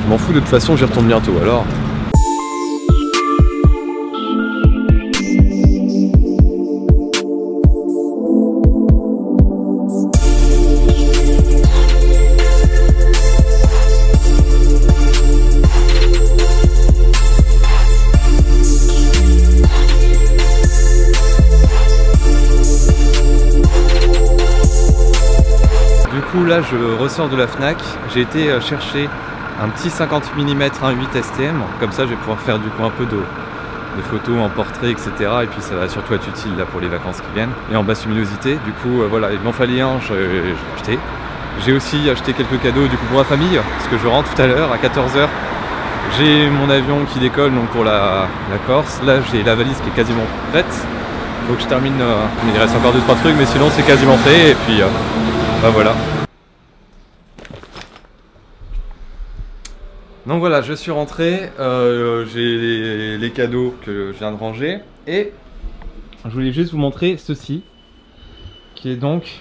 je m'en fous de toute façon, j'y retourne bientôt alors. Du coup là je ressors de la Fnac, j'ai été chercher un petit 50 mm 1.8 STM, comme ça je vais pouvoir faire du coup un peu de photos en portrait etc. Et puis ça va surtout être utile là pour les vacances qui viennent. Et en basse luminosité, du coup voilà, il m'en fallait un, je l'ai acheté. J'ai aussi acheté quelques cadeaux du coup pour ma famille, parce que je rentre tout à l'heure à 14 h. J'ai mon avion qui décolle donc pour la Corse. Là j'ai la valise qui est quasiment prête. Faut que je termine, il reste encore 2-3 trucs mais sinon c'est quasiment fait et puis bah voilà. Donc voilà, je suis rentré, j'ai les cadeaux que je viens de ranger et je voulais juste vous montrer ceci qui est donc...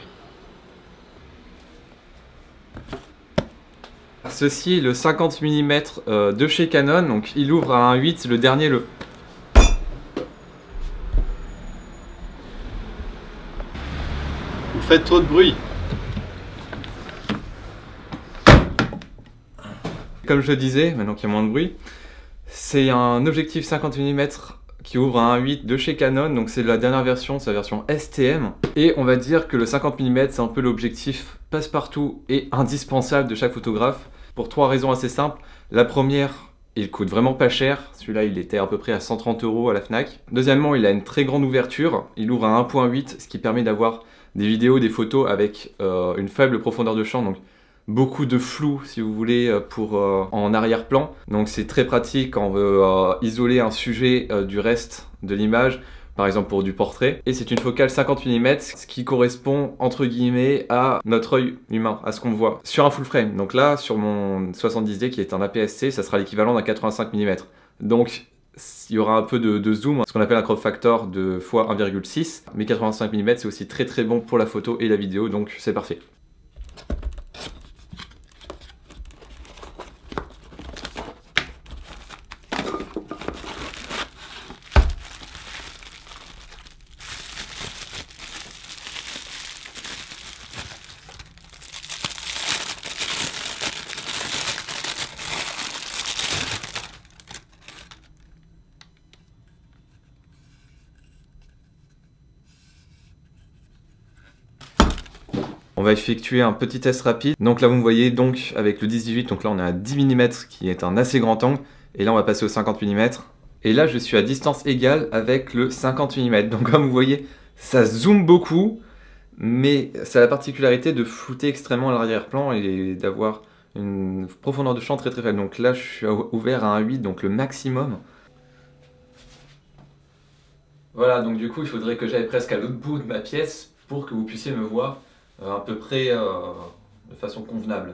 Ceci est le 50 mm de chez Canon, donc il ouvre à 1.8, le dernier le... Vous faites trop de bruit. Comme je le disais, maintenant qu'il y a moins de bruit, c'est un objectif 50 mm qui ouvre à 1.8 de chez Canon, donc c'est la dernière version, c'est la version STM. Et on va dire que le 50 mm c'est un peu l'objectif passe-partout et indispensable de chaque photographe, pour 3 raisons assez simples. La première, il coûte vraiment pas cher, celui-là il était à peu près à 130 € à la Fnac. Deuxièmement, il a une très grande ouverture, il ouvre à 1.8, ce qui permet d'avoir des vidéos, des photos avec une faible profondeur de champ, donc beaucoup de flou si vous voulez pour en arrière-plan. Donc c'est très pratique quand on veut isoler un sujet du reste de l'image, par exemple pour du portrait. Et c'est une focale 50 mm, ce qui correspond entre guillemets à notre œil humain, à ce qu'on voit sur un full frame. Donc là sur mon 70D qui est un APS-C, ça sera l'équivalent d'un 85 mm. Donc il y aura un peu de zoom, ce qu'on appelle un crop factor de x 1,6. Mais 85 mm c'est aussi très très bon pour la photo et la vidéo, donc c'est parfait. On va effectuer un petit test rapide. Donc là vous me voyez donc avec le 10-18, donc là on est à 10 mm qui est un assez grand angle. Et là on va passer au 50 mm. Et là je suis à distance égale avec le 50 mm. Donc comme vous voyez, ça zoome beaucoup, mais ça a la particularité de flouter extrêmement l'arrière-plan et d'avoir une profondeur de champ très très faible. Donc là je suis ouvert à 1.8, donc le maximum. Voilà, donc du coup il faudrait que j'aille presque à l'autre bout de ma pièce pour que vous puissiez me voir à peu près de façon convenable.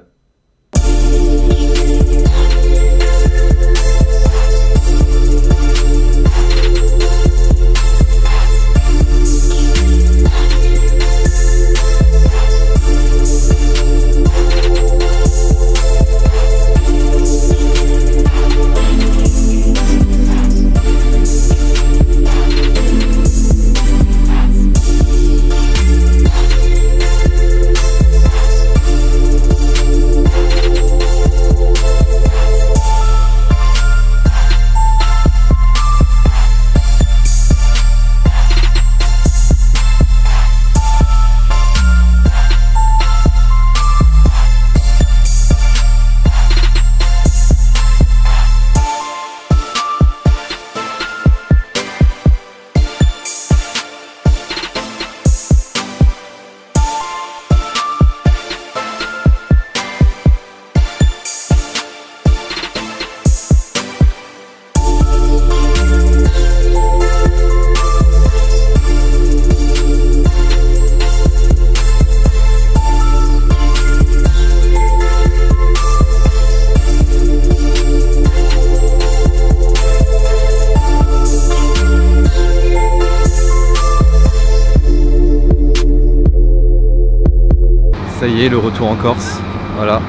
Ça y est, le retour en Corse, voilà,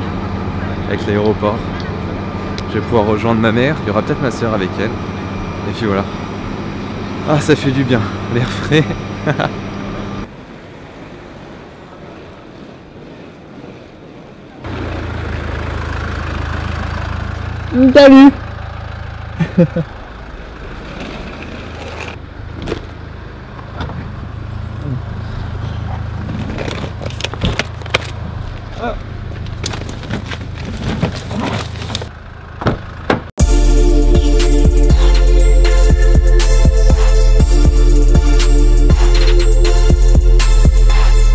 avec l'aéroport. Je vais pouvoir rejoindre ma mère, il y aura peut-être ma soeur avec elle. Et puis voilà. Ah, ça fait du bien, l'air frais. Salut.